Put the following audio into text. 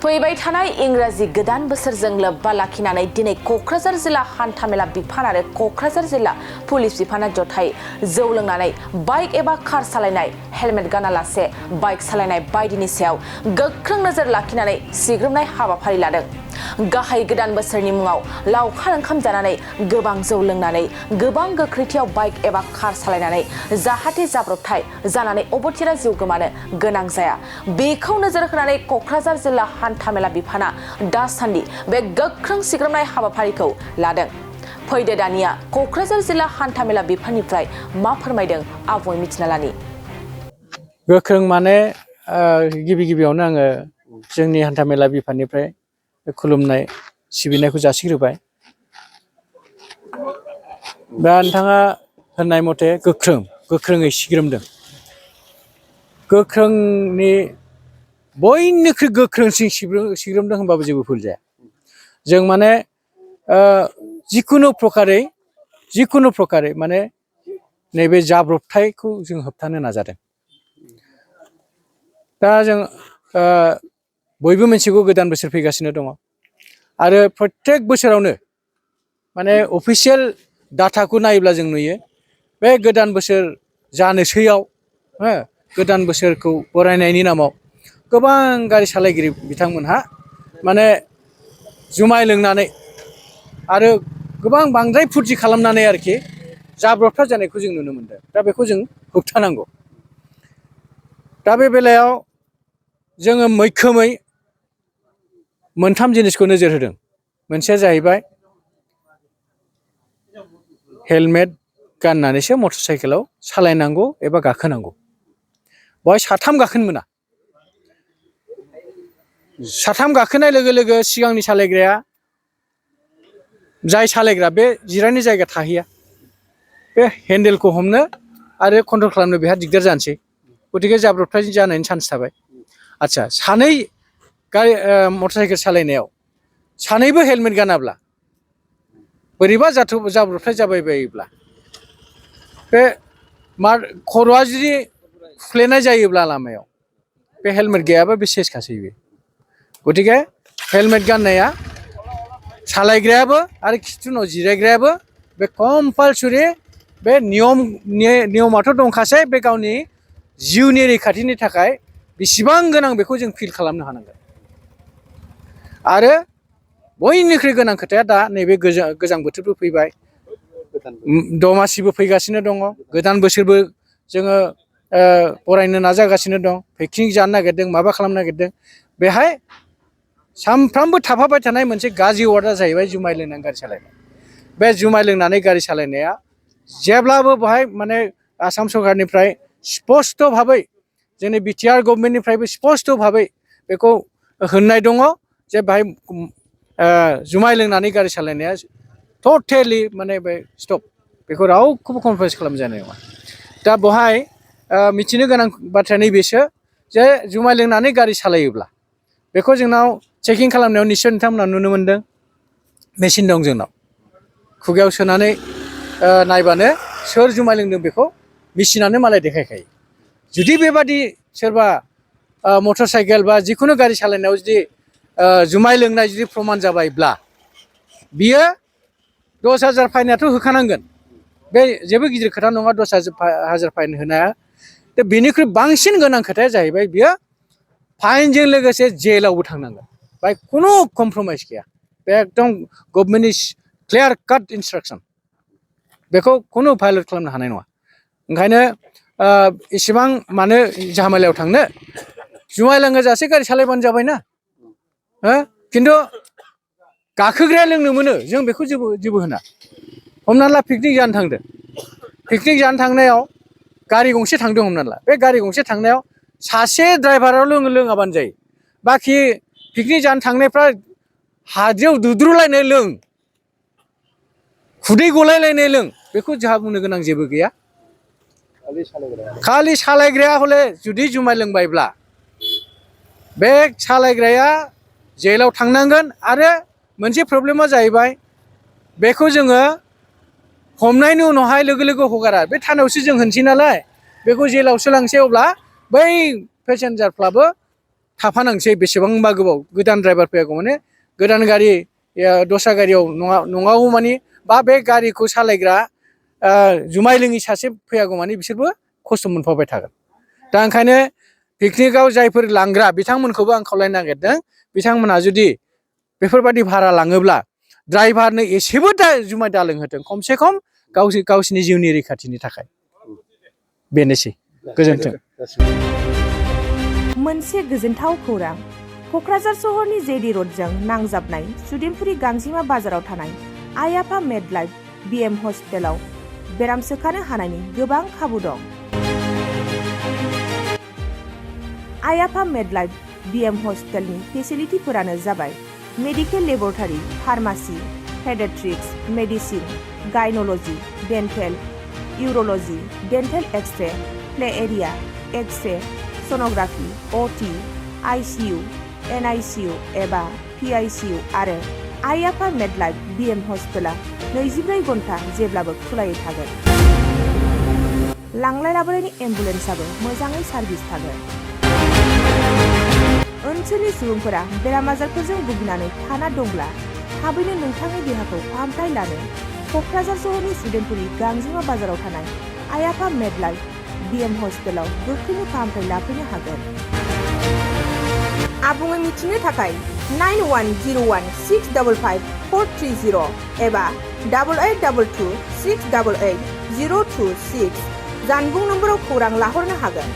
फैबाय थानाय इंराजि गोदान बोसोरजों लोब्बा लाखिनानै दिनै क'क्राझार जिल्ला हान्थामेला बिफान आरो क'क्राझार जिल्ला पुलिस बिफाना जथाय जौ लोंनानै बाइक एबा कार सालायनाय हेलमेट गानालासे बाइक सालायनाय बायदिनि सायाव गोख्रों नोजोर लाखिनानै सिग्रोमनाय हाबाफारि लादों। गाहाय गोदान बोसोरनि मुङाव लावखार ओंखाम जानानै गोबां जौ लोंनानै गोबां गोख्रैथियाव बाइक एबा कार सालायनानै जाहाथे जाब्रबथाय जानानै अबथिरा जिउ गोमानो गोनां जाया बेखौ नोजोर होनानै क'क्राझार जिल्ला हान्थामेला बिफाना दासान्दि बे गोख्रों सिग्रोमनाय हाबाफारिखौ लादों। फैदो दानिया क'क्राझार जिल्ला हान्थामेला बिफाननिफ्राय मा फोरमायदों आबुङै मिथिना लानि। गोख्रों माने गिबियावनो आङो जोंनि हान्थामेला बिफाननिफ्राय खुलुमनाय सिबिनायखौ जासिग्रोबाय। दा नोंथाङा होननाय मथे गोख्रोङै सिग्रोमदों। गोख्रोंनि बयनिख्रुइ गोख्रोंसिन सिग्रोमदों होनबाबो जेबो भुल जाया। जों माने जिखुनु प्रकारै माने नैबे जाब्रबथायखौ जों होबथानो नाजादों। दा जों बयबो मिथिगौ गोदान बोसोर फैगासिनो दङ आरो प्रत्येक बोसोरावनो माने अफिसियेल डाटाखौ नायोब्ला जों नुयो बे गोदान बोसोर जानोसैयाव गोदान बोसोरखौ बरायनायनि नामाव गोबां गारि सालायगिरि बिथांमोनहा माने जुमाय लोंनानै आरो गोबां बांद्राय फुरथि खालामनानै आरोखि जाब्रबथाय जानायखौ जों नुनो मोनदों। दा बेखौ जों होबथानांगौ। दा बे बेलायाव जोङो मैखोमै मोनथाम जिनिसखौ नोजोर होदों। मोनसेया जाहैबाय हेलमेट गाननानैसो मटर साइकेलाव सालायनांगौ एबा गाखोनांगौ। बेवहाय साथाम गाखोनो मोना। साथाम गाखोनाय लोगो लोगो सिगांनि सालायग्राया जाय सालायग्रा बे जिरायनो जायगा थाहैया। बे हेन्देलखौ हमनो आरो कन्ट्रल खालामनो बेहा दिगदार जानोसै। गतिके जाब्रबथाय जानायनि चान्स थाबाय। आच्छा सानै गारि मटर साइकेल सालायनायाव सानैबो हेलमेट गानाब्ला बोरैबा जाब्रबथाय जाबाय बायोब्ला बे खर'आ जुदि फुफ्लेनाय जायोब्ला लामायाव बे हेलमेट गैयाबा बे सेसखासै बे। गतिके हेलमेट गाननाया सालायग्रायाबो आरो खिथुनाव जिरायग्रायाबो बे कम्पालसरि बे नियमाथ' दंखासै। बे गावनि जिउनि रैखाथिनि थाखाय बेसेबां गोनां बेखौ जों फिल खालामनो हानांगोन। आरो बयनिख्रुइ गोनां खोथाया दा नैबे गोजां बोथोरबो फैबाय, दमासिबो फैगासिनो दङ, गोदान बोसोरबो जोङो बरायनो नाजागासिनो दं, पिकनिक जानो नागिरदों, माबा खालामनो नागिरदों। बेहाय सानफ्रामबो थाफाबाय थानाय मोनसे गाज्रि वार्डआ जाहैबाय जुमाय लोंनानै गारि सालायनाय। बे जुमाय लोंनानै गारि सालायनाया जेब्लाबो बेहाय माने आसाम सरकारनिफ्राय स्पस्ट भाबै जोंनि बिटिआर गभर्नमेन्टनिफ्रायबो स्पस्ट भाबै बेखौ होननाय दङ जे बेहाय जुमाय लोंनानै गारि सालायनाया टटेलि माने बे स्टप। बेखौ रावखौबो कमप्रमाइस खालामजानाय नङा। दा बेहाय मिथिनो गोनां बाथ्राया नैबेसो जे जुमाय लोंनानै गारि सालायोब्ला बेखौ जोंनाव चेकिं खालामनायाव निस्सय नोंथांमोना नुनो मोनदों मेसिन दं जोंनाव। खुगायाव सोनानै नायबानो सोर जुमाय लोंदों बेखौ मेसिनानो मालाय देखायखायो। जुदि बेबादि सोरबा मटर साइकेल बा जिखुनु गारि सालायनायाव जुदि जुमाय लोंनाय जुदि प्रमान जाबायब्ला बियो 10,000 फाइनआथ' होखानांगोन। बे जेबो गिदिर खोथा नङा 10,000 फाइन होनाया। दा बेनिख्रुइ बांसिन गोनां खोथाया जाहैबाय बियो फाइनजों लोगोसे जेलावबो थांनांगोन। बाय खुनु कमप्रमाइस गैया। बे एकदम गभर्नमेन्टनि क्लियार काट इन्सट्राक्सन। बेखौ खुनु भायलेट खालामनो हानाय नङा। ओंखायनो इसेबां मानो झामेलायाव थांनो, जुमाय लोङाजासे गारि सालायबानो जाबायना। खिन्थु गाखोग्राया लोंनो मोनो, जों बेखौ जेबो होना। हमना ला पिकनिक जानो थांदों। पिकनिक जानो थांनायाव गारि गंसे थांदों हमना ला। बे गारि गंसे थांनायाव सासे ड्राइभाराल' लोङाबानो जायो। बाखि पिकनिक जानो थांनायफ्रा हाद्रियाव दुद्रुलायनाय लों, खुदै गलायलायनाय लों, बेखौ जोंहा बुंनो गोनां जेबो गैया। खालि सालायग्राया हले जुदि जुमाय लोंबायब्ला बे सालायग्राया जेलाव थांनांगोन। आरो मोनसे प्रब्लेमा जाहैबाय बेखौ जोङो हमनायनि उनावहाय लोगो लोगो हगारा। बे थानायावसो जों होनसै नालाय, बेखौ जेलावसो लांसै। अब्ला बै पेसेन्जारफ्राबो थाफानांसै बेसेबांबा गोबाव गोदान ड्राइभार फैयागौ माने गोदान गारि दस्रा गारियाव नङागौ मानि बा बे गारिखौ सालायग्रा जुमाय लोङि सासे फैयागौ मानि बिसोरबो खस्थ' मोनफाबाय थागोन। दा ओंखायनो पिकनिकआव जायफोर लांग्रा बिथांमोनखौबो आं खावलायनो नागिरदों बिथांमोनहा जुदि बेफोरबायदि भारा लाङोब्ला ड्राइभारनो एसेबो जुमाय दा लोंहोथों खमसे खम गावसिनि जिउनि रैखाथिनि थाखाय। बेनोसै गोजोन्थों। मोनसे गोजोनथाव खौरां क'क्राझार सहरनि जेडि रडजों नांजाबनाय सुदेमपुरि गांजिमा बाजाराव थानाय आइ आफा मेडलाइफ बिएम हस्पिटालाव बेराम सोखानो हानायनि गोबां खाबु दं। आइ आफा मेडलाइफ बिएम हस्पिटालनि फेसिलिटिफोरानो जाबाय medical laboratory, pharmacy, paediatrics, medicine, gynaecology, dental, urology, dental X-ray, play area, X-ray, sonography, OT, ICU, NICU एबा पिआइसिइउ आरो आइ आफा मेडलाइफ बिएम हस्पिटाला 24 घन्टा जेब्लाबो खुलायै थागोन। लांलाय लाबोलायनि एम्बुलेन्सआबो मोजाङै सार्भिस थागोन। ओनसोलनि सुबुंफोरा बेराम आजारफोरजों भुगिनानै थाना दंब्ला थाबैनो नोंथांनि देहाखौ फाहामथाय लानो क'क्राझार सहरनि सुदेमपुरि गांजिमा बाजाराव थानाय आइ आफा मेडलाइफ बिएम हस्पिटालाव गोख्रैनो फाहामथाय लाफैनो हागोन। आबुङै मिथिनो थाखाय 9101655430 एबा 8822688026 जानबुं नम्बराव खौरां लाहरनो हागोन।